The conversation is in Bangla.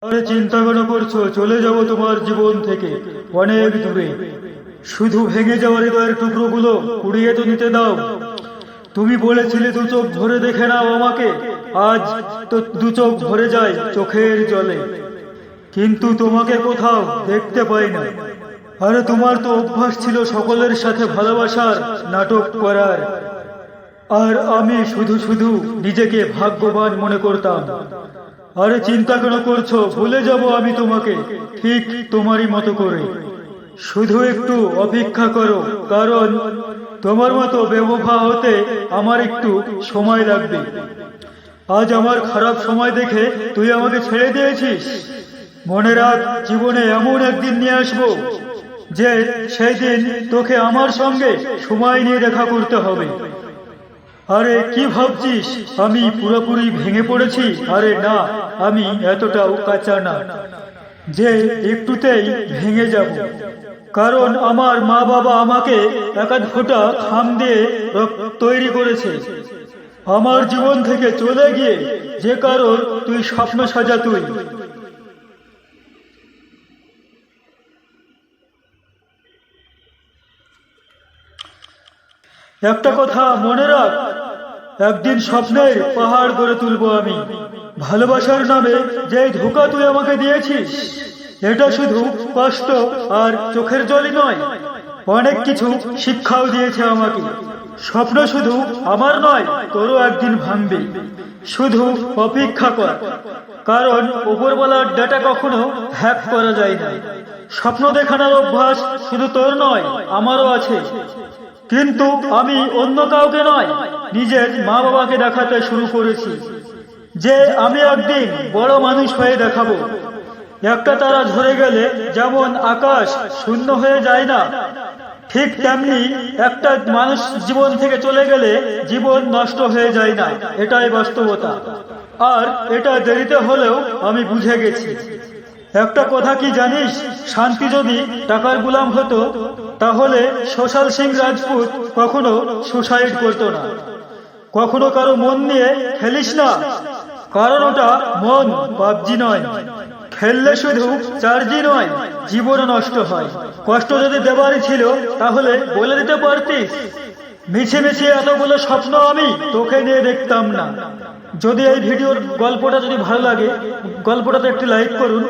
আরে চিন্তা কেন করছো? চলে যাব তোমার জীবন থেকে অনেক দূরে। শুধু ভেঙে যাওয়া হৃদয়ের টুকরোগুলো কুড়িয়ে তো নিতে দাও। তুমি বলেছিলে দু চোখ ভরে দেখে নাও আমাকে, আজ তো দু চোখ ভরে যায় চোখের জলে, কিন্তু তোমাকে কোথাও দেখতে পাই না। আরে তোমার তো অভ্যাস ছিল সকলের সাথে ভালোবাসার নাটক করার, আর আমি শুধু শুধু নিজেকে ভাগ্যবান মনে করতাম। আরে চিন্তা কেন করছো? ভুলে যাব আমি তোমাকে, ঠিক তোমারই মতো করে। শুধু একটু অপেক্ষা করো, কারণ তোমার মতো বেওফা হতে আমার একটু সময় লাগবে। আজ আমার খারাপ সময় দেখে তুই আমাকে ছেড়ে দিয়েছিস। মনে রাখ, জীবনে এমন একদিন নিয়ে আসবো যে সেই দিন তোকে আমার সঙ্গে সময় নিয়ে দেখা করতে হবে। আরে কি ভাবছিস আমি পুরোপুরি ভেঙে পড়েছি? আরে না, আমি এতটাও কাঁচা না যে একটুতেই ভেঙে যাব। কারণ আমার মা বাবা আমাকে এক আধ ফোঁটা খাম দিয়ে তৈরি করেছে। আমার জীবন থেকে চলে গিয়ে যে কারোর তুই স্বপ্ন সাজা তুই। একটা কথা মনে রাখ, একদিন স্বপ্নের পাহাড় গড়ে তুলবো আমি। ভালোবাসার নামে যে ধোঁকা তুই আমাকে দিয়েছিস, এটা শুধু কষ্ট আর চোখের জলই নয়, অনেক কিছু শিক্ষাও দিয়েছে আমাকে। স্বপ্ন শুধু আমার নয়, তোরও একদিন ভাঙবে। শুধু অপেক্ষা কর, কারণ উপরওয়ালার ডেটা কখনো হ্যাক করা যায় না। স্বপ্ন দেখানোর অভ্যাস শুধু তোর নয়, আমারও আছে, কিন্তু আমি অন্য কাউকে নয়, নিজের মা বাবাকে দেখাতে শুরু করেছি যে আমি একদিন বড় মানুষ হয়ে দেখাবো। একটা তারা ঝরে গেলে যেমন আকাশ শূন্য হয়ে যায় না, ঠিক তেমনি একটা মানুষ জীবন থেকে চলে গেলে জীবন নষ্ট হয়ে যায় না। এটাই বাস্তবতা, আর এটা দেরিতে হলেও আমি বুঝে গেছি। একটা কথা কি জানিস, শান্তি যদি টাকার গোলাম হতো তাহলে সোশ্যাল সিং রাজপুত কখনো সুসাইড করতো না। কখনো কারো মন নিয়ে খেলিস না, কারণ ওটা মন, পাবজি নয়। খেললে শুধু চার্জই নয়, জীবনও নষ্ট হয়। কষ্ট যদি দেবারই ছিল তাহলে বলে দিতে পারতিস। মিছে মিছে এতগুলো স্বপ্ন আমি তোকে নিয়ে দেখতাম না। যদি এই ভিডিওর গল্পটা যদি ভালো লাগে, গল্পটাতে একটি লাইক করুন।